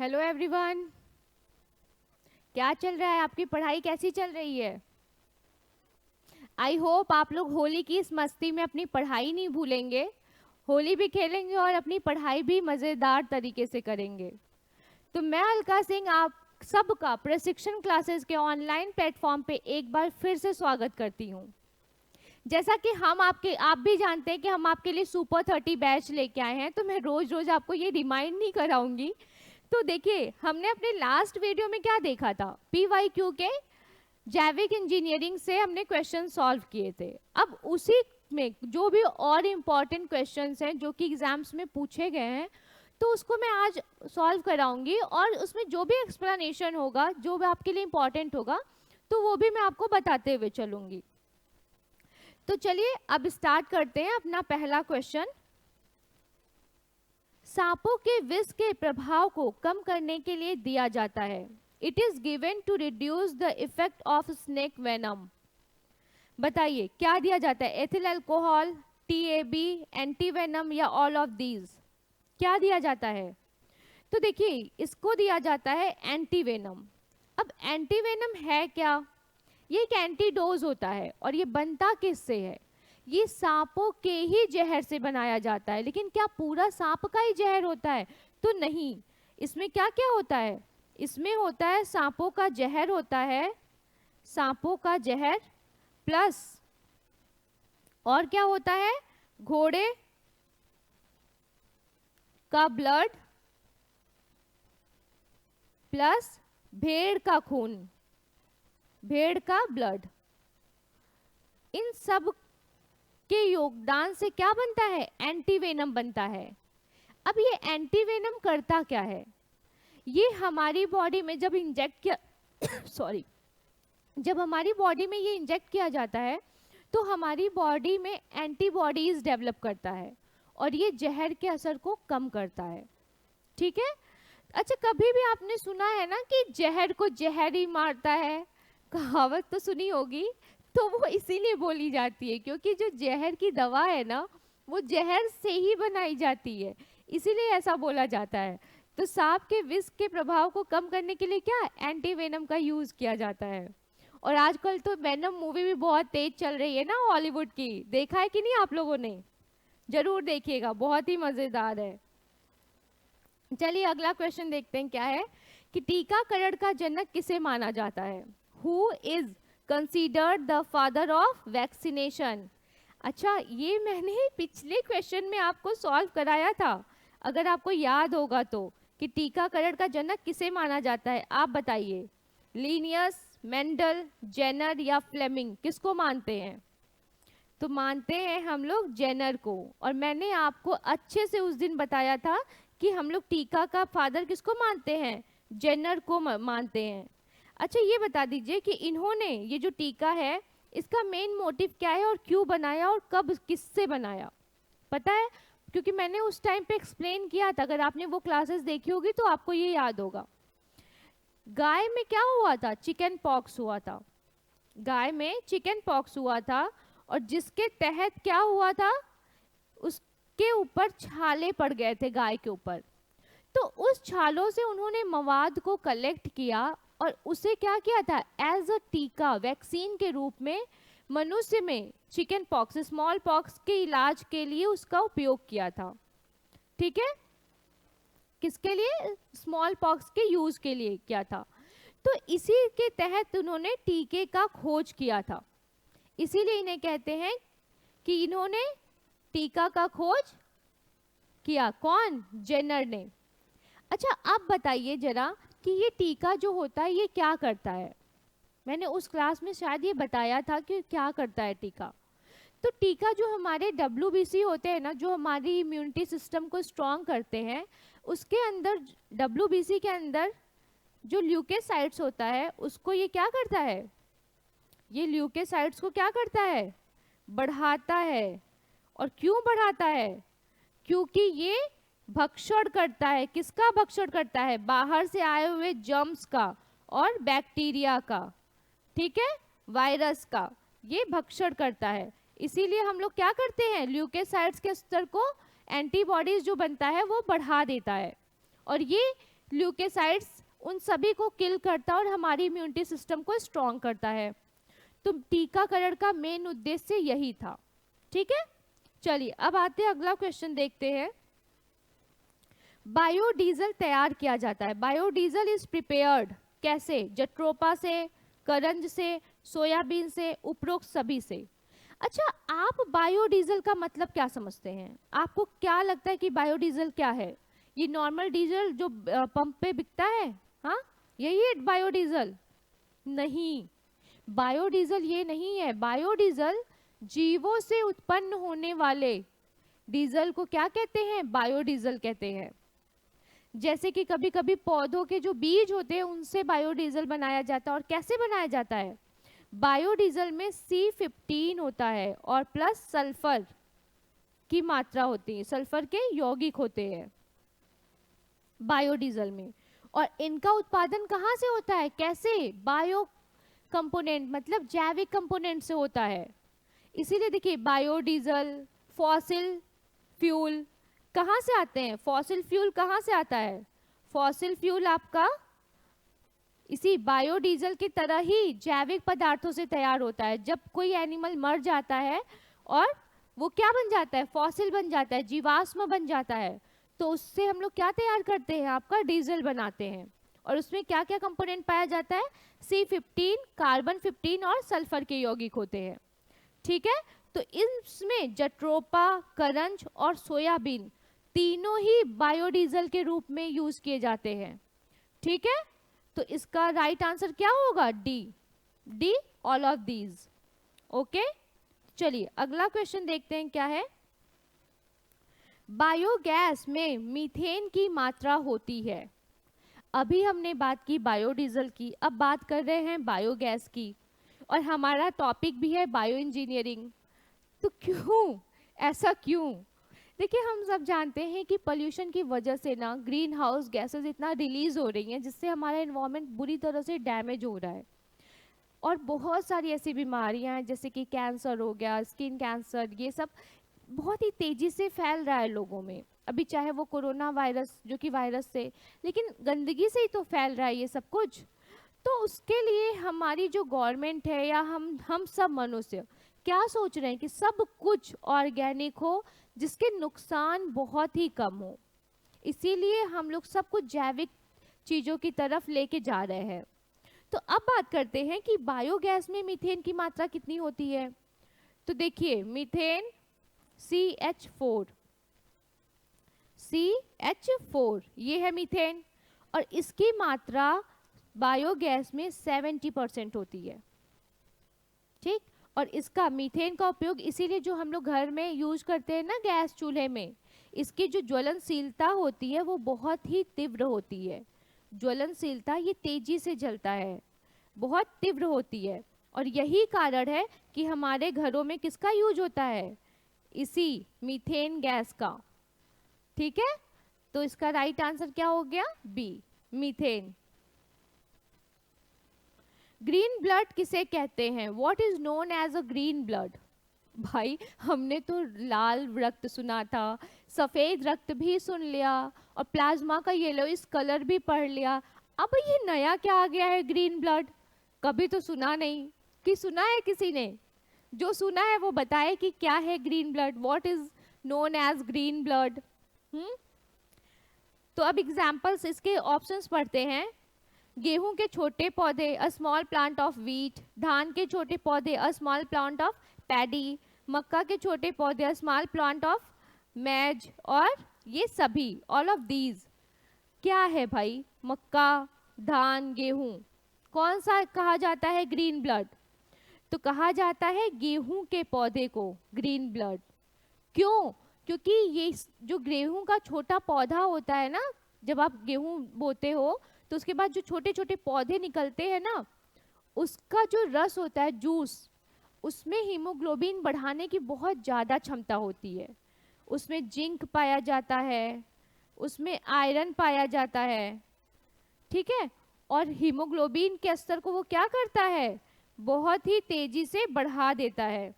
Hello everyone, क्या चल रहा है? आपकी पढ़ाई कैसी चल रही है? आई होप आप लोग होली की इस मस्ती में अपनी पढ़ाई नहीं भूलेंगे, होली भी खेलेंगे और अपनी पढ़ाई भी मज़ेदार तरीके से करेंगे। तो मैं अलका सिंह आप सबका प्रशिक्षण क्लासेस के ऑनलाइन प्लेटफॉर्म पे एक बार फिर से स्वागत करती हूँ। जैसा कि आप भी जानते हैं कि हम आपके लिए सुपर 30 बैच लेके आए हैं, तो मैं रोज रोज आपको ये रिमाइंड नहीं कराऊंगी। तो देखिए, हमने अपने लास्ट वीडियो में क्या देखा था? PYQ के जैविक इंजीनियरिंग से हमने क्वेश्चन सॉल्व किए थे। अब उसी में जो भी और इम्पॉर्टेंट क्वेश्चंस हैं जो कि एग्जाम्स में पूछे गए हैं, तो उसको मैं आज सॉल्व कराऊंगी और उसमें जो भी एक्सप्लेनेशन होगा, जो भी आपके लिए इम्पॉर्टेंट होगा, तो वो भी मैं आपको बताते हुए चलूंगी। तो चलिए अब स्टार्ट करते हैं अपना पहला क्वेश्चन। सांपों के विष के प्रभाव को कम करने के लिए दिया जाता है। It is given to reduce the effect of snake venom. बताइए क्या दिया जाता है? Ethyl alcohol, TAB, anti venom या ऑल ऑफ दीज? क्या दिया जाता है? तो देखिए, इसको दिया जाता है एंटी वेनम। अब एंटी वेनम है क्या? ये एक एंटीडोज होता है और ये बनता किससे है? ये सांपों के ही जहर से बनाया जाता है। लेकिन क्या पूरा सांप का ही जहर होता है? तो नहीं। इसमें क्या क्या होता है? इसमें होता है सांपों का जहर होता है, सांपों का जहर प्लस और क्या होता है? घोड़े का ब्लड प्लस भेड़ का खून, भेड़ का ब्लड। इन सब के योगदान से क्या बनता है? एंटीवेनम बनता है। अब ये एंटीवेनम करता क्या है? ये हमारी बॉडी में जब इंजेक्ट किया सॉरी जब हमारी बॉडी में ये इंजेक्ट किया जाता है तो हमारी बॉडी में एंटीबॉडीज डेवलप करता है और ये जहर के असर को कम करता है। ठीक है। अच्छा, कभी भी आपने सुना है ना कि जहर को जहर ही मारता है? कहावत तो सुनी होगी। तो वो इसीलिए बोली जाती है क्योंकि जो जहर की दवा है ना, वो जहर से ही बनाई जाती है, इसीलिए ऐसा बोला जाता है। तो सांप के विष के प्रभाव को कम करने के लिए क्या एंटी वेनम का यूज किया जाता है। और आजकल तो वेनम मूवी भी बहुत तेज चल रही है ना, हॉलीवुड की। देखा है कि नहीं आप लोगों ने? जरूर देखिएगा, बहुत ही मजेदार है। चलिए अगला क्वेश्चन देखते हैं क्या है कि टीकाकरण का जनक किसे माना जाता है? Who is considered the father of vaccination? अच्छा, ये मैंने पिछले क्वेश्चन में आपको सॉल्व कराया था, अगर आपको याद होगा तो, कि टीकाकरण का जनक किसे माना जाता है। आप बताइए, लीनियस, मेंडल, जेनर या फ्लेमिंग, किसको मानते हैं? तो मानते हैं हम लोग जेनर को। और मैंने आपको अच्छे से उस दिन बताया था कि हम लोग टीका का फादर किसको मानते हैं? जेनर को मानते हैं। अच्छा, ये बता दीजिए कि इन्होंने ये जो टीका है इसका मेन मोटिव क्या है और क्यों बनाया और कब किससे बनाया? पता है? क्योंकि मैंने उस टाइम पे एक्सप्लेन किया था, अगर आपने वो क्लासेस देखी होगी तो आपको ये याद होगा। गाय में क्या हुआ था? चिकन पॉक्स हुआ था। गाय में चिकन पॉक्स हुआ था और जिसके तहत क्या हुआ था? उसके ऊपर छाले पड़ गए थे गाय के ऊपर। तो उस छालों से उन्होंने मवाद को कलेक्ट किया और उसे क्या किया था? एज अ टीका, वैक्सीन के रूप में मनुष्य में चिकन पॉक्स, स्मॉल पॉक्स के इलाज के लिए उसका उपयोग किया था। ठीक है। किसके लिए? स्मॉल पॉक्स के यूज के लिए किया था। तो इसी के तहत उन्होंने टीके का खोज किया था। इसीलिए इन्हें कहते हैं कि इन्होंने टीका का खोज किया। कौन? जेनर ने। अच्छा, आप बताइए जरा कि ये टीका जो होता है ये क्या करता है? मैंने उस क्लास में शायद ये बताया था कि क्या करता है टीका। तो टीका जो हमारे WBC होते हैं ना, जो हमारी इम्यूनिटी सिस्टम को स्ट्रॉन्ग करते हैं, उसके अंदर WBC के अंदर जो ल्यूकोसाइट्स होता है उसको ये क्या करता है? ये ल्यूकोसाइट्स को क्या करता है? बढ़ाता है। और क्यों बढ़ाता है? क्योंकि ये भक्षण करता है। किसका भक्षण करता है? बाहर से आए हुए जर्म्स का और बैक्टीरिया का। ठीक है, वायरस का ये भक्षण करता है। इसीलिए हम लोग क्या करते हैं? ल्यूकोसाइट्स के स्तर को, एंटीबॉडीज जो बनता है वो बढ़ा देता है। और ये ल्यूकोसाइट्स उन सभी को किल करता है और हमारी इम्यूनिटी सिस्टम को स्ट्रॉन्ग करता है। तो टीकाकरण का मेन उद्देश्य यही था। ठीक है, चलिए अब आते हैं अगला क्वेश्चन देखते हैं। बायोडीजल तैयार किया जाता है। बायोडीजल इज प्रिपेयर्ड कैसे? जट्रोपा से, करंज से, सोयाबीन से, उपरोक्त सभी से। अच्छा, आप बायोडीजल का मतलब क्या समझते हैं? आपको क्या लगता है कि बायोडीजल क्या है? ये नॉर्मल डीजल जो पंप पे बिकता है, हाँ यही है बायोडीजल? नहीं, बायोडीजल ये नहीं है। बायोडीजल जीवों से उत्पन्न होने वाले डीजल को क्या कहते हैं? बायोडीजल कहते हैं। जैसे कि कभी कभी पौधों के जो बीज होते हैं उनसे बायोडीजल बनाया जाता है। और कैसे बनाया जाता है? बायोडीजल में C15 होता है और प्लस सल्फर की मात्रा होती है, सल्फर के यौगिक होते हैं बायोडीजल में। और इनका उत्पादन कहाँ से होता है? कैसे? बायो कंपोनेंट, मतलब जैविक कंपोनेंट से होता है। इसीलिए देखिए बायोडीजल, फॉसिल फ्यूल कहाँ से आते हैं? फॉसिल फ्यूल कहाँ से आता है? फॉसिल फ्यूल आपका इसी बायोडीजल की तरह ही जैविक पदार्थों से तैयार होता है। जब कोई एनिमल मर जाता है और वो क्या बन जाता है? फॉसिल बन जाता है, जीवाश्म बन जाता है। तो उससे हम लोग क्या तैयार करते हैं? आपका डीजल बनाते हैं। और उसमें क्या क्या कंपोनेंट पाया जाता है? C15, कार्बन 15 और सल्फर के यौगिक होते हैं। ठीक है, तो इसमें जट्रोपा, करंज और सोयाबीन तीनों ही बायोडीजल के रूप में यूज किए जाते हैं। ठीक है, तो इसका राइट आंसर क्या होगा? D, all of these. Okay, चलिए अगला क्वेश्चन देखते हैं क्या है। बायोगैस में मीथेन की मात्रा होती है। अभी हमने बात की बायोडीजल की, अब बात कर रहे हैं बायोगैस की। और हमारा टॉपिक भी है बायो इंजीनियरिंग। तो क्यों ऐसा क्यों? देखिए, हम सब जानते हैं कि पोल्यूशन की वजह से ना ग्रीन हाउस गैसेज इतना रिलीज हो रही हैं जिससे हमारा एनवायरनमेंट बुरी तरह से डैमेज हो रहा है। और बहुत सारी ऐसी बीमारियां हैं जैसे कि कैंसर हो गया, स्किन कैंसर, ये सब बहुत ही तेजी से फैल रहा है लोगों में। अभी चाहे वो कोरोना वायरस, जो कि वायरस से, लेकिन गंदगी से ही तो फैल रहा है ये सब कुछ। तो उसके लिए हमारी जो गवर्नमेंट है या हम सब मनुष्य क्या सोच रहे हैं कि सब कुछ ऑर्गेनिक हो जिसके नुकसान बहुत ही कम हो। इसीलिए हम लोग सब कुछ जैविक चीज़ों की तरफ लेके जा रहे हैं। तो अब बात करते हैं कि बायोगैस में मीथेन की मात्रा कितनी होती है। तो देखिए, मीथेन CH4 ये है मीथेन, और इसकी मात्रा बायोगैस में 70% होती है। ठीक, और इसका मीथेन का उपयोग इसीलिए जो हम लोग घर में यूज करते हैं ना गैस चूल्हे में, इसकी जो ज्वलनशीलता होती है वो बहुत ही तीव्र होती है। ज्वलनशीलता ये तेजी से जलता है, बहुत तीव्र होती है। और यही कारण है कि हमारे घरों में किसका यूज होता है? इसी मीथेन गैस का। ठीक है, तो इसका राइट आंसर क्या हो गया? B, methane. ग्रीन ब्लड किसे कहते हैं? What is known as a green blood? भाई, हमने तो लाल रक्त सुना था, सफेद रक्त भी सुन लिया, और प्लाज्मा का येलोइश कलर भी पढ़ लिया। अब ये नया क्या आ गया है ग्रीन ब्लड? कभी तो सुना नहीं। कि सुना है किसी ने? जो सुना है वो बताए कि क्या है green blood, what is known as green blood. तो अब एग्जाम्पल्स, इसके ऑप्शंस पढ़ते हैं। गेहूं के छोटे पौधे, a small plant of wheat. धान के छोटे पौधे, a small plant of paddy. मक्का के छोटे पौधे, a small plant of maize. और ये सभी, ऑल ऑफ दीज क्या है भाई? मक्का, धान, गेहूं, कौन सा कहा जाता है ग्रीन ब्लड? तो कहा जाता है गेहूं के पौधे को ग्रीन ब्लड। क्यों? क्योंकि ये जो गेहूं का छोटा पौधा होता है ना, जब आप गेहूं बोते हो तो उसके बाद जो छोटे छोटे पौधे निकलते हैं ना, उसका जो रस होता है, जूस, उसमें हीमोग्लोबिन बढ़ाने की बहुत ज़्यादा क्षमता होती है। उसमें जिंक पाया जाता है, उसमें आयरन पाया जाता है। ठीक है, और हीमोग्लोबिन के स्तर को वो क्या करता है? बहुत ही तेजी से बढ़ा देता है।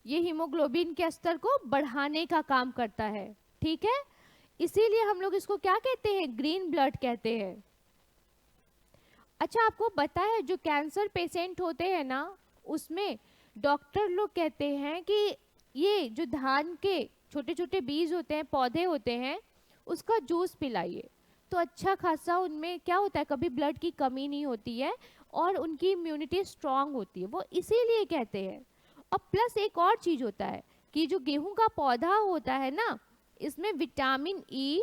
ये हीमोग्लोबिन के स्तर को बढ़ाने का काम करता है। ठीक है, इसीलिए हम लोग इसको क्या कहते हैं, ग्रीन ब्लड कहते हैं। अच्छा, आपको पता है जो कैंसर पेशेंट होते हैं ना, उसमें डॉक्टर लोग कहते हैं कि ये जो धान के छोटे छोटे बीज होते हैं, पौधे होते हैं, उसका जूस पिलाइए, तो अच्छा खासा उनमें क्या होता है, कभी ब्लड की कमी नहीं होती है और उनकी इम्यूनिटी स्ट्रांग होती है, वो इसीलिए कहते हैं। और प्लस एक और चीज होता है कि जो गेहूं का पौधा होता है ना, इसमें विटामिन ई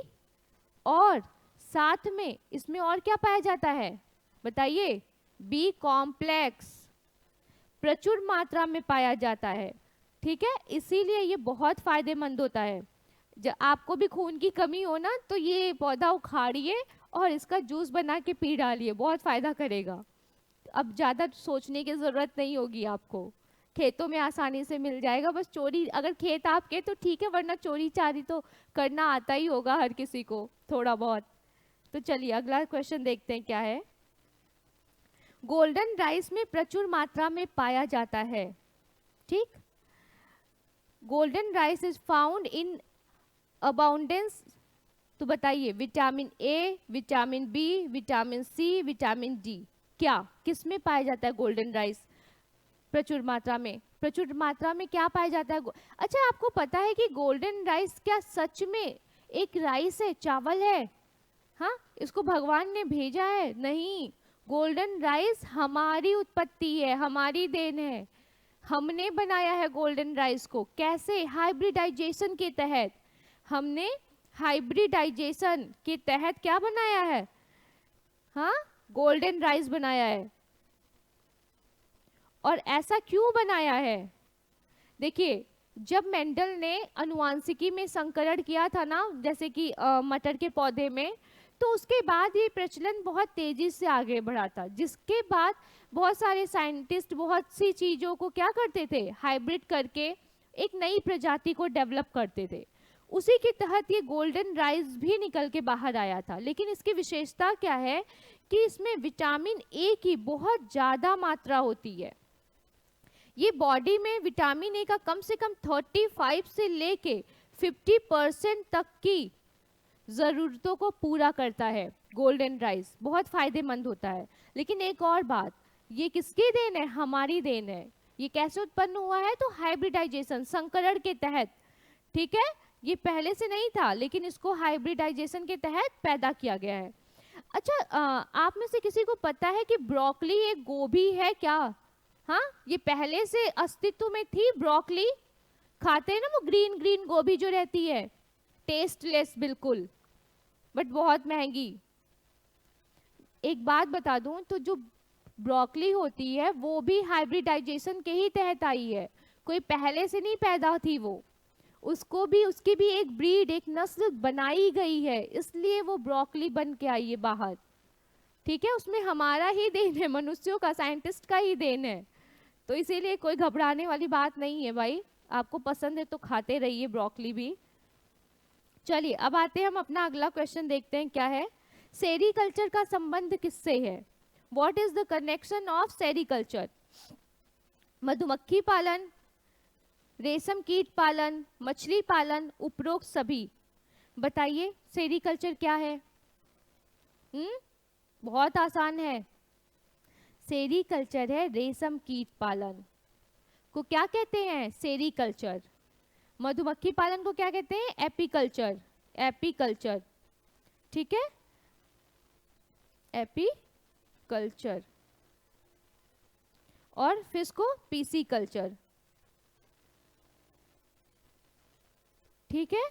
और साथ में इसमें और क्या पाया जाता है, बताइए, बी कॉम्प्लेक्स प्रचुर मात्रा में पाया जाता है। ठीक है, इसीलिए ये बहुत फायदेमंद होता है। जब आपको भी खून की कमी हो ना, तो ये पौधा उखाड़िए और इसका जूस बना के पी डालिए, बहुत फायदा करेगा। अब ज़्यादा सोचने की ज़रूरत नहीं होगी आपको, खेतों में आसानी से मिल जाएगा। बस चोरी, अगर खेत आपके तो ठीक है, वरना चोरी चारी तो करना आता ही होगा हर किसी को थोड़ा बहुत। तो चलिए अगला क्वेश्चन देखते हैं क्या है। गोल्डन राइस में प्रचुर मात्रा में पाया जाता है, ठीक। Golden rice is found in abundance, तो बताइए vitamin A, vitamin B, vitamin C, vitamin D, क्या किस में पाया जाता है गोल्डन राइस प्रचुर मात्रा में? प्रचुर मात्रा में क्या पाया जाता है? अच्छा, आपको पता है कि गोल्डन राइस क्या सच में एक राइस है, चावल है? हाँ, इसको भगवान ने भेजा है? नहीं, गोल्डन राइस हमारी उत्पत्ति है, हमारी देन है, हमने बनाया है गोल्डन राइस को। कैसे? हाइब्रिडाइजेशन के तहत। हमने हाइब्रिडाइजेशन के तहत क्या बनाया है? हाँ, गोल्डन राइस बनाया है। और ऐसा क्यों बनाया है? देखिए, जब मेंडल ने अनुवांशिकी में संकरण किया था ना, जैसे कि मटर के पौधे में, तो उसके बाद ये प्रचलन बहुत तेजी से आगे बढ़ा था, जिसके बाद बहुत सारे साइंटिस्ट बहुत सी चीज़ों को क्या करते थे, हाइब्रिड करके एक नई प्रजाति को डेवलप करते थे। उसी के तहत ये गोल्डन राइस भी निकल के बाहर आया था। लेकिन इसकी विशेषता क्या है कि इसमें विटामिन ए की बहुत ज़्यादा मात्रा होती है। ये बॉडी में विटामिन ए का कम से कम 35 से लेके 50% तक की ज़रूरतों को पूरा करता है। गोल्डन राइस बहुत फायदेमंद होता है। लेकिन एक और बात, ये किसकी देन है? हमारी देन है। ये कैसे उत्पन्न हुआ है? तो हाइब्रिडाइजेशन, संकरण के तहत। ठीक है, ये पहले से नहीं था, लेकिन इसको हाइब्रिडाइजेशन के तहत पैदा किया गया है। अच्छा, आप में से किसी को पता है कि ब्रोकली एक गोभी है क्या? हाँ, ये पहले से अस्तित्व में थी ब्रोकली। खाते हैं ना वो ग्रीन ग्रीन गोभी जो रहती है, टेस्टलेस बिल्कुल, बट बहुत महंगी। एक बात बता दूं, तो जो ब्रोकली होती है वो भी हाइब्रिडाइजेशन के ही तहत आई है, कोई पहले से नहीं पैदा थी वो। उसको भी, उसकी भी एक ब्रीड, एक नस्ल बनाई गई है, इसलिए वो ब्रोकली बन के आई है बाहर। ठीक है, उसमें हमारा ही देन है, मनुष्यों का, साइंटिस्ट का ही देन है। तो इसीलिए कोई घबराने वाली बात नहीं है भाई, आपको पसंद है तो खाते रहिए ब्रोकली भी। चलिए अब आते हैं, हम अपना अगला क्वेश्चन देखते हैं क्या है। सेरीकल्चर का संबंध किससे है? What is the connection of sericulture? मधुमक्खी पालन, रेशम कीट पालन, मछली पालन, उपरोक्त सभी। बताइए सेरीकल्चर क्या है? बहुत आसान है। सेरीकल्चर है रेशम कीट पालन को क्या कहते हैं? सेरीकल्चर। मधुमक्खी पालन को क्या कहते हैं? एपीकल्चर। एपीकल्चर, ठीक है, एपीकल्चर। और फिश को पीसीकल्चर। ठीक है,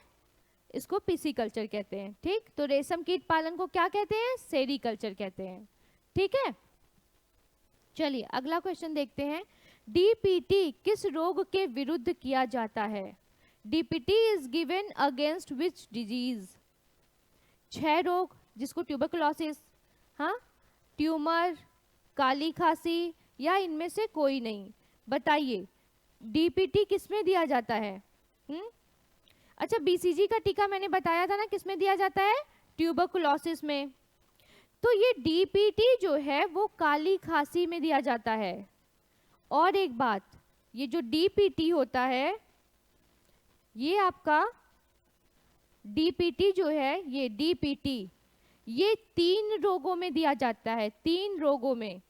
इसको पीसीकल्चर कहते हैं। ठीक, तो रेशम कीट पालन को क्या कहते हैं? सेरीकल्चर कहते हैं। ठीक है, चलिए अगला क्वेश्चन देखते हैं। डीपीटी किस रोग के विरुद्ध किया जाता है? DPT is given against which disease? 6 रोग, जिसको ट्यूबरकुलोसिस, हाँ, ट्यूमर, काली खांसी, या इनमें से कोई नहीं? बताइए डीपीटी किस में दिया जाता है? अच्छा, बीसीजी का टीका मैंने बताया था ना, किस में दिया जाता है? ट्यूबरकुलोसिस में। तो ये डीपीटी जो है वो काली खांसी में दिया जाता है। और एक बात, ये जो डीपीटी होता है ये आपका डीपीटी जो है, ये डीपीटी ये 3 रोगों में दिया जाता है, 3 रोगों में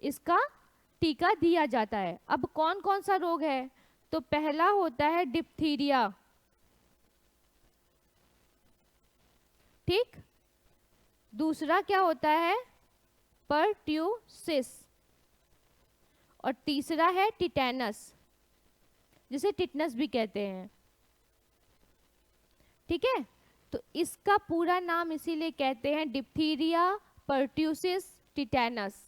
इसका टीका दिया जाता है। अब कौन कौन सा रोग है? तो पहला होता है डिप्थीरिया, ठीक। दूसरा क्या होता है? पर्ट्यूसिस। और तीसरा है टिटेनस, जिसे टिटनस भी कहते हैं, ठीक है। तो इसका पूरा नाम इसीलिए कहते हैं डिप्थीरिया, पर्ट्यूसिस, टिटेनस।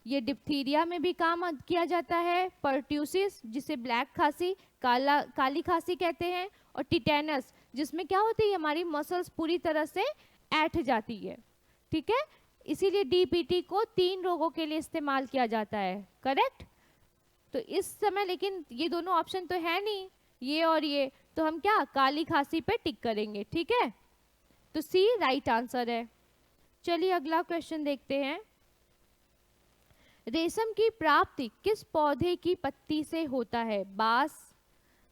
ये डिप्थीरिया में भी काम किया जाता है, पर्ट्यूसिस जिसे ब्लैक खांसी, काली खांसी कहते हैं, और टिटेनस जिसमें क्या होती है, हमारी मसल्स पूरी तरह से ऐंठ जाती है, ठीक है। इसीलिए डीपीटी को 3 रोगों के लिए इस्तेमाल किया जाता है, करेक्ट। तो इस समय लेकिन ये दोनों ऑप्शन तो है नहीं, ये और ये, तो हम क्या काली खांसी पे टिक करेंगे, ठीक है। तो सी राइट आंसर है। चलिए अगला क्वेश्चन देखते हैं। रेशम की प्राप्ति किस पौधे की पत्ती से होता है? बांस,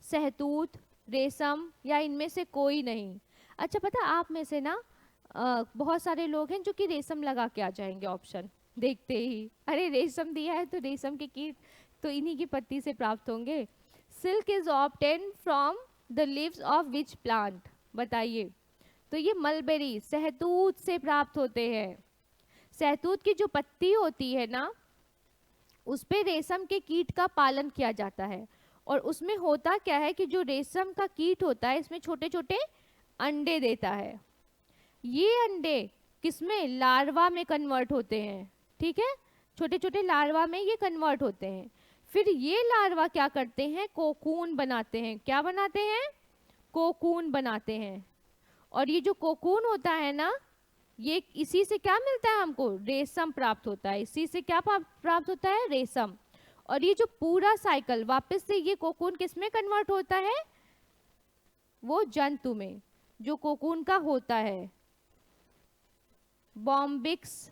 सहतूत, रेशम या इनमें से कोई नहीं? अच्छा, पता आप में से ना बहुत सारे लोग हैं जो कि रेशम लगा के आ जाएंगे ऑप्शन देखते ही, अरे रेशम दिया है तो रेशम के कीट तो इन्हीं की पत्ती से प्राप्त होंगे। Silk is obtain from the leaves of which plant? बताइए। तो ये मलबेरी, सहतूत से प्राप्त होते हैं। सहतूत की जो पत्ती होती है ना, उस पे रेशम के कीट का पालन किया जाता है। और उसमें होता क्या है कि जो रेशम का कीट होता है, इसमें छोटे छोटे अंडे देता है। ये अंडे किसमें? लार्वा में कन्वर्ट होते हैं, ठीक है। छोटे छोटे लार्वा में ये कन्वर्ट होते हैं। फिर ये लार्वा क्या करते हैं? कोकून बनाते हैं। क्या बनाते हैं? कोकून बनाते हैं। और ये जो कोकून होता है ना, ये इसी से क्या मिलता है हमको? रेशम प्राप्त होता है। इसी से क्या प्राप्त होता है? रेशम। और ये जो पूरा साइकिल वापस से ये कोकून किस में कन्वर्ट होता है? वो जंतु में, जो कोकून का होता है। बॉम्बिक्स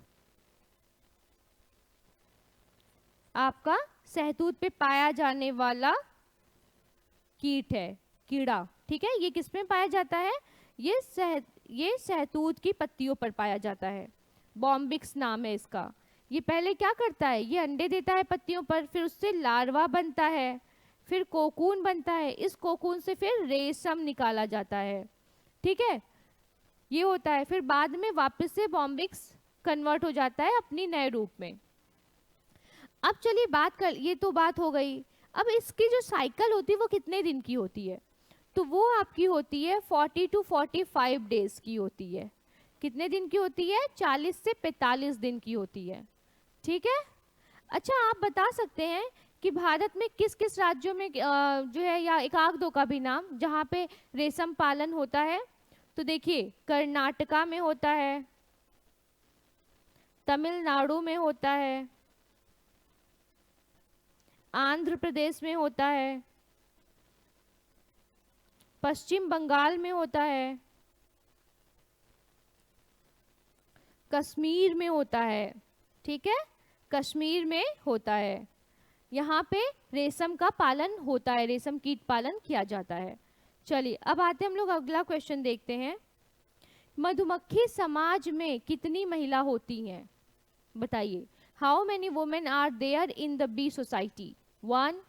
आपका सहतूत पे पाया जाने वाला कीट है, कीड़ा, ठीक है। ये किस में पाया जाता है? ये सहतूत की पत्तियों पर पाया जाता है। बॉम्बिक्स नाम है इसका। ये पहले क्या करता है? ये अंडे देता है पत्तियों पर, फिर उससे लार्वा बनता है, फिर कोकून बनता है। इस कोकून से फिर रेशम निकाला जाता है, ठीक है। ये होता है। फिर बाद में वापस से बॉम्बिक्स कन्वर्ट हो जाता है अपनी नए रूप में। अब चलिए बात कर, ये तो बात हो गई। अब इसकी जो साइकिल होती है वो कितने दिन की होती है? तो वो आपकी होती है 40 to 45 डेज की होती है। कितने दिन की होती है? 40 से 45 दिन की होती है, ठीक है। अच्छा, आप बता सकते हैं कि भारत में किस किस राज्यों में जो है, या एक आध दो का भी नाम, जहाँ पे रेशम पालन होता है? तो देखिए, कर्नाटका में होता है, तमिलनाडु में होता है, आंध्र प्रदेश में होता है, पश्चिम बंगाल में होता है, कश्मीर में होता है, ठीक है। कश्मीर में होता है, यहाँ पे रेशम का पालन होता है, रेशम कीट पालन किया जाता है। चलिए अब आते हम लोग अगला क्वेश्चन देखते हैं। मधुमक्खी समाज में कितनी महिला होती हैं? बताइए। How many women are there in the B society? 1,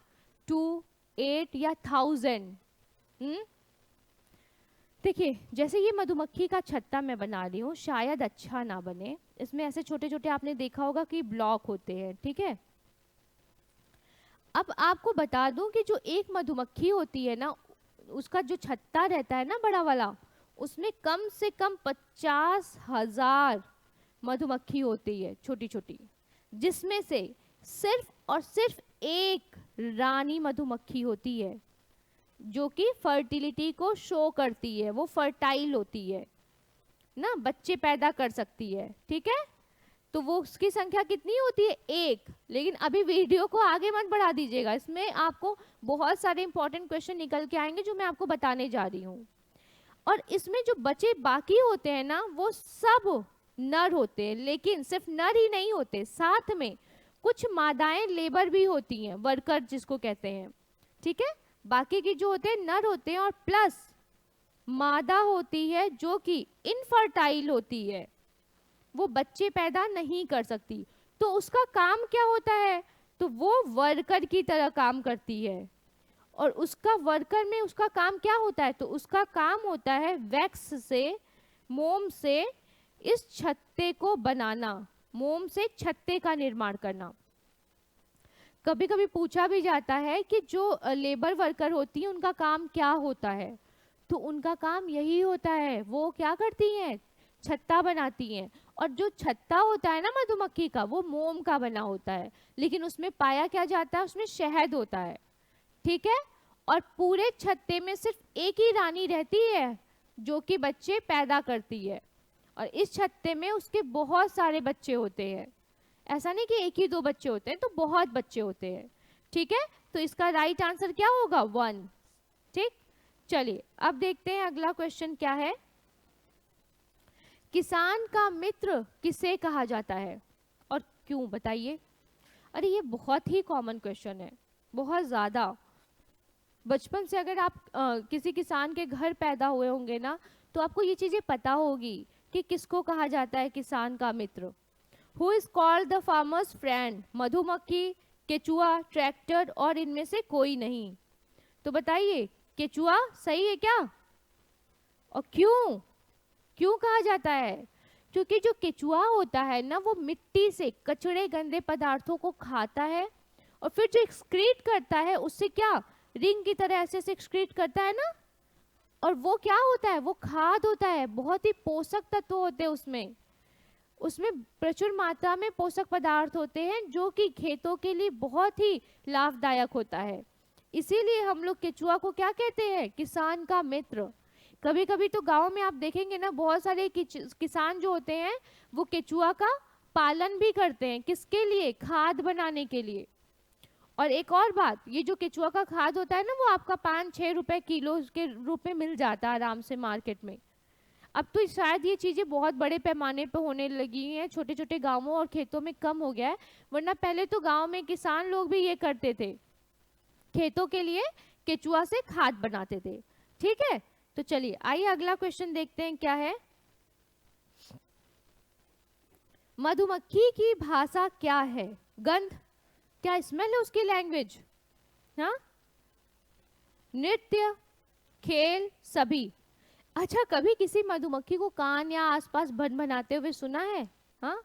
2, 8 या 1000? देखिए, जैसे ये मधुमक्खी का छत्ता मैं बना रही हूँ, शायद अच्छा ना बने। इसमें ऐसे छोटे छोटे आपने देखा होगा कि ब्लॉक होते हैं, ठीक है। अब आपको बता दूं कि जो एक मधुमक्खी होती है ना, उसका जो छत्ता रहता है ना बड़ा वाला, उसमें कम से कम 50,000 मधुमक्खी होती है छोटी छोटी, जिसमें से सिर्फ और सिर्फ एक रानी मधुमक्खी होती है जो कि फर्टिलिटी को शो करती है। वो फर्टाइल होती है ना, बच्चे पैदा कर सकती है, ठीक है। तो वो उसकी संख्या कितनी होती है? 1। लेकिन अभी वीडियो को आगे मत बढ़ा दीजिएगा, इसमें आपको बहुत सारे इंपॉर्टेंट क्वेश्चन निकल के आएंगे जो मैं आपको बताने जा रही हूँ। और इसमें जो बचे बाकी होते हैं ना, वो सब नर होते हैं। लेकिन सिर्फ नर ही नहीं होते, साथ में कुछ मादाएं लेबर भी होती हैं, वर्कर जिसको कहते हैं, ठीक है। बाकी की जो होते हैं नर होते हैं, और प्लस मादा होती है जो कि इनफर्टाइल होती है, वो बच्चे पैदा नहीं कर सकती, तो उसका काम क्या होता है? तो वो वर्कर की तरह काम करती है। और उसका वर्कर में उसका काम क्या होता है? तो उसका काम होता है वैक्स से, मोम से इस छत्ते को बनाना, मोम से छत्ते का निर्माण करना। कभी कभी पूछा भी जाता है कि जो लेबर वर्कर होती है उनका काम क्या होता है? तो उनका काम यही होता है, वो क्या करती हैं? छत्ता बनाती हैं। और जो छत्ता होता है ना मधुमक्खी का, वो मोम का बना होता है, लेकिन उसमें पाया क्या जाता है? उसमें शहद होता है, ठीक है। और पूरे छत्ते में सिर्फ एक ही रानी रहती है जो कि बच्चे पैदा करती है, और इस छत्ते में उसके बहुत सारे बच्चे होते हैं। ऐसा नहीं कि एक ही दो बच्चे होते हैं, तो बहुत बच्चे होते हैं, ठीक है। तो इसका राइट आंसर क्या होगा? 1, ठीक। चलिए अब देखते हैं अगला क्वेश्चन क्या है। किसान का मित्र किसे कहा जाता है और क्यों? बताइए। अरे ये बहुत ही कॉमन क्वेश्चन है, बहुत ज़्यादा। बचपन से अगर आप किसी किसान के घर पैदा हुए होंगे ना, तो आपको ये चीज़ें पता होगी कि किसको कहा जाता है किसान का मित्र। Who is called the farmer's friend? मधुमक्खी, केचुआ, ट्रैक्टर और इनमें से कोई नहीं। तो बताइए, केचुआ सही है क्या? और क्यों? क्यों कहा जाता है? क्योंकि जो केचुआ होता है ना, वो मिट्टी से कचड़े गंदे पदार्थों को खाता है, और फिर जो एक्सक्रीट करता है उससे क्या रिंग की तरह ऐसे ऐसे एक्सक्रीट करता है ना, और वो क्या होता है? वो खाद होता है। बहुत ही पोषक तत्व होते हैं उसमें, उसमें प्रचुर मात्रा में पोषक पदार्थ होते हैं जो कि खेतों के लिए बहुत ही लाभदायक होता है। इसीलिए हम लोग केचुआ को क्या कहते हैं? किसान का मित्र। कभी कभी तो गांव में आप देखेंगे ना, बहुत सारे किसान जो होते हैं वो केचुआ का पालन भी करते हैं। किसके लिए? खाद बनाने के लिए। और एक और बात, ये जो केचुआ का खाद होता है ना, वो आपका 5-6 रुपए किलो के रूप में मिल जाता है आराम से मार्केट में। अब तो शायद ये चीज़ें बहुत बड़े पैमाने पे होने लगी हैं, छोटे छोटे गांवों और खेतों में कम हो गया है, वरना पहले तो गांव में किसान लोग भी ये करते थे, खेतों के लिए केचुआ से खाद बनाते थे, ठीक है। तो चलिए आइए अगला क्वेश्चन देखते हैं क्या है। मधुमक्खी की भाषा क्या है? गंध? क्या स्मेल है उसकी लैंग्वेज? हाँ, नृत्य, खेल, सभी? अच्छा, कभी किसी मधुमक्खी को कान या आसपास भन बनाते हुए सुना है? हाँ,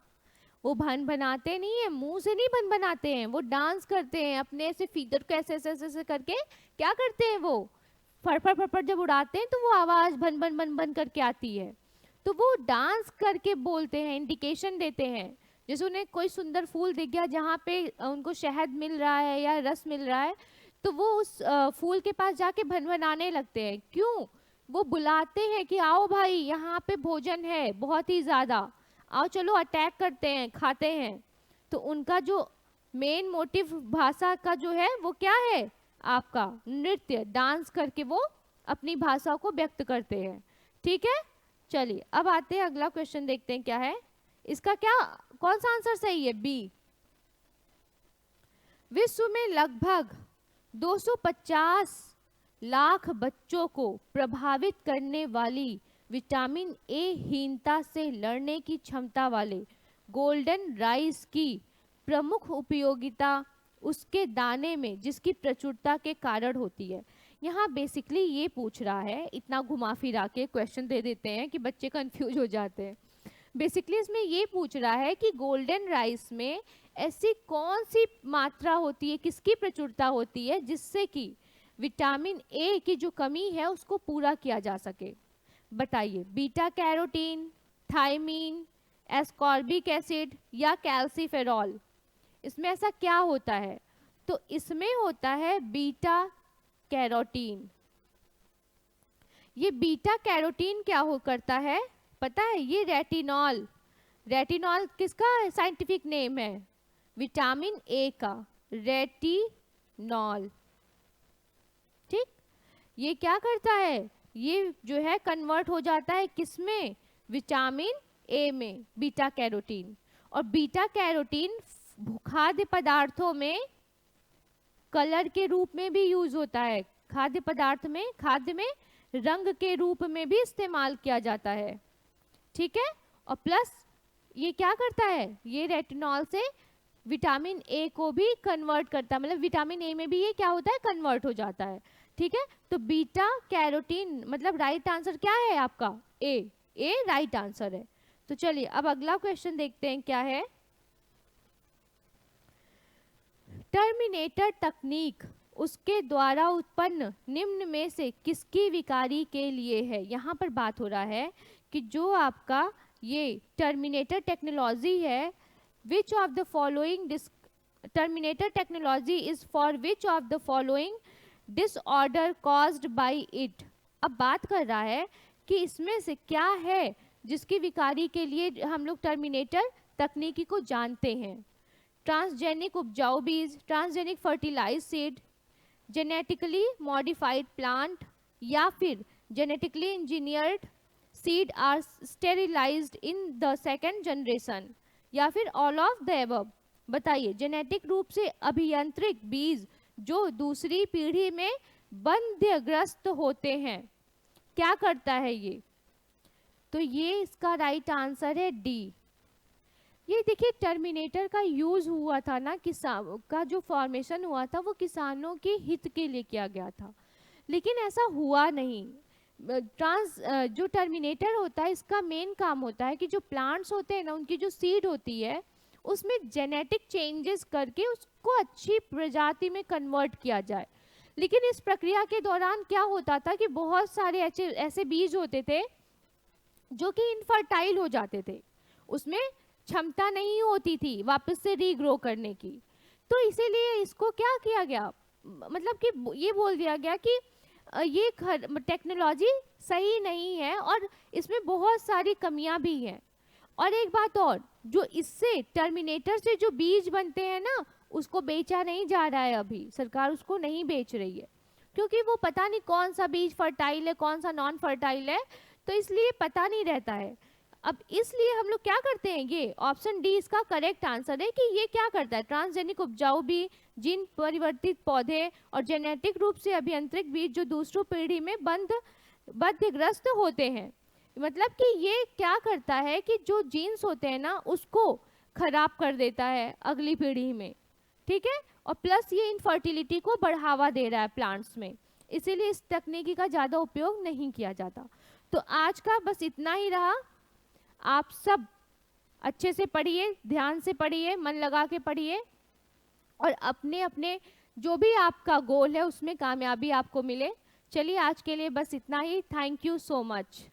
वो भन बनाते नहीं है, मुंह से नहीं भन बनाते हैं, वो डांस करते हैं अपने से फीदर को ऐसे ऐसे ऐसे करके। क्या करते हैं वो? फड़फड़ फड़फड़ जब उड़ाते हैं तो वो आवाज भन भन भन भन करके आती है, तो वो डांस करके बोलते हैं, इंडिकेशन देते हैं। जैसे उन्हें कोई सुंदर फूल दिख गया जहाँ पे उनको शहद मिल रहा है या रस मिल रहा है, तो वो उस फूल के पास जाके भनभनाने लगते हैं। क्यों? वो बुलाते हैं कि आओ भाई, यहाँ पे भोजन है बहुत ही ज़्यादा, आओ चलो अटैक करते हैं, खाते हैं। तो उनका जो मेन मोटिव भाषा का जो है वो क्या है? आपका नृत्य, डांस करके वो अपनी भाषा को व्यक्त करते हैं, ठीक है। चलिए अब आते हैं अगला क्वेश्चन, देखते हैं क्या है इसका। क्या कौन सा आंसर सही है? बी। विश्व में लगभग 250 लाख बच्चों को प्रभावित करने वाली विटामिन ए हीनता से लड़ने की क्षमता वाले गोल्डन राइस की प्रमुख उपयोगिता उसके दाने में जिसकी प्रचुरता के कारण होती है। यहाँ बेसिकली ये पूछ रहा है, इतना घुमा फिरा के क्वेश्चन दे देते हैं कि बच्चे कंफ्यूज हो जाते हैं। बेसिकली इसमें ये पूछ रहा है कि गोल्डन राइस में ऐसी कौन सी मात्रा होती है, किसकी प्रचुरता होती है जिससे कि विटामिन ए की जो कमी है उसको पूरा किया जा सके। बताइए, beta carotene, thiamine, ascorbic acid या कैल्सीफेरॉल? इसमें ऐसा क्या होता है? तो इसमें होता है बीटा कैरोटीन। ये बीटा कैरोटीन क्या हो करता है पता है? ये रेटिनॉल, रेटिनॉल किसका साइंटिफिक नेम है? विटामिन ए का, रेटिनॉल, ठीक। ये क्या करता है? ये जो है कन्वर्ट हो जाता है किसमें? विटामिन ए में, बीटा कैरोटीन। और बीटा कैरोटीन खाद्य पदार्थों में कलर के रूप में भी यूज होता है। खाद्य पदार्थ में, खाद्य में रंग के रूप में भी इस्तेमाल किया जाता है, ठीक है। और प्लस ये क्या करता है, ये रेटिनॉल से विटामिन ए को भी कन्वर्ट करता है, मतलब विटामिन ए में भी ये क्या होता है, कन्वर्ट हो जाता है, ठीक है। तो बीटा कैरोटीन मतलब राइट आंसर क्या है आपका, ए राइट आंसर है। तो चलिए अब अगला क्वेश्चन देखते हैं क्या है। टर्मिनेटर तकनीक उसके द्वारा उत्पन्न निम्न में से किसकी विकारी के लिए है। यहाँ पर बात हो रहा है कि जो आपका ये टर्मिनेटर टेक्नोलॉजी है, which of the following terminator technology is for which of the following disorder caused by it. अब बात कर रहा है कि इसमें से क्या है जिसकी विकारी के लिए हम लोग टर्मिनेटर तकनीकी को जानते हैं। ट्रांसजेनिक उपजाऊ बीज, transgenic fertilize seed, genetically modified plant, या फिर genetically engineered seed are sterilized in the second generation, या फिर ऑल ऑफ द एबव। बताइए, जेनेटिक रूप से अभियंत्रित बीज जो दूसरी पीढ़ी में बंध्यग्रस्त होते हैं, क्या करता है ये। तो ये इसका राइट आंसर है डी। ये देखिए टर्मिनेटर का यूज हुआ था ना, किसान का जो फॉर्मेशन हुआ था वो किसानों के हित के लिए किया गया था, लेकिन ऐसा हुआ नहीं। जो टर्मिनेटर होता है इसका मेन काम होता है कि जो प्लांट्स होते हैं ना, उनकी जो सीड होती है उसमें जेनेटिक चेंजेस करके उसको अच्छी प्रजाति में कन्वर्ट किया जाए। लेकिन इस प्रक्रिया के दौरान क्या होता था कि बहुत सारे ऐसे बीज होते थे जो कि इनफर्टाइल हो जाते थे, उसमें क्षमता नहीं होती थी वापस से रीग्रो करने की। तो इसीलिए इसको क्या किया गया, मतलब कि ये बोल दिया गया कि ये टेक्नोलॉजी सही नहीं है और इसमें बहुत सारी कमियां भी हैं। और एक बात और, जो इससे टर्मिनेटर से जो बीज बनते हैं ना, उसको बेचा नहीं जा रहा है, अभी सरकार उसको नहीं बेच रही है, क्योंकि वो पता नहीं कौन सा बीज फर्टाइल है कौन सा नॉन फर्टाइल है, तो इसलिए पता नहीं रहता है। अब इसलिए हम लोग क्या करते हैं, ये ऑप्शन डी इसका करेक्ट आंसर है कि ये क्या करता है, ट्रांसजेनिक उपजाऊ बीज, जीन परिवर्तित पौधे और जेनेटिक रूप से अभियंत्रित बीज जो दूसरी पीढ़ी में बंध्यग्रस्त होते हैं। मतलब कि ये क्या करता है कि जो जीन्स होते हैं ना उसको खराब कर देता है अगली पीढ़ी में, ठीक है। और प्लस ये इनफर्टिलिटी को बढ़ावा दे रहा है प्लांट्स में, इसीलिए इस तकनीकी का ज़्यादा उपयोग नहीं किया जाता। तो आज का बस इतना ही रहा। आप सब अच्छे से पढ़िए, ध्यान से पढ़िए, मन लगा के पढ़िए और अपने अपने जो भी आपका गोल है उसमें कामयाबी आपको मिले। चलिए आज के लिए बस इतना ही। Thank you so much.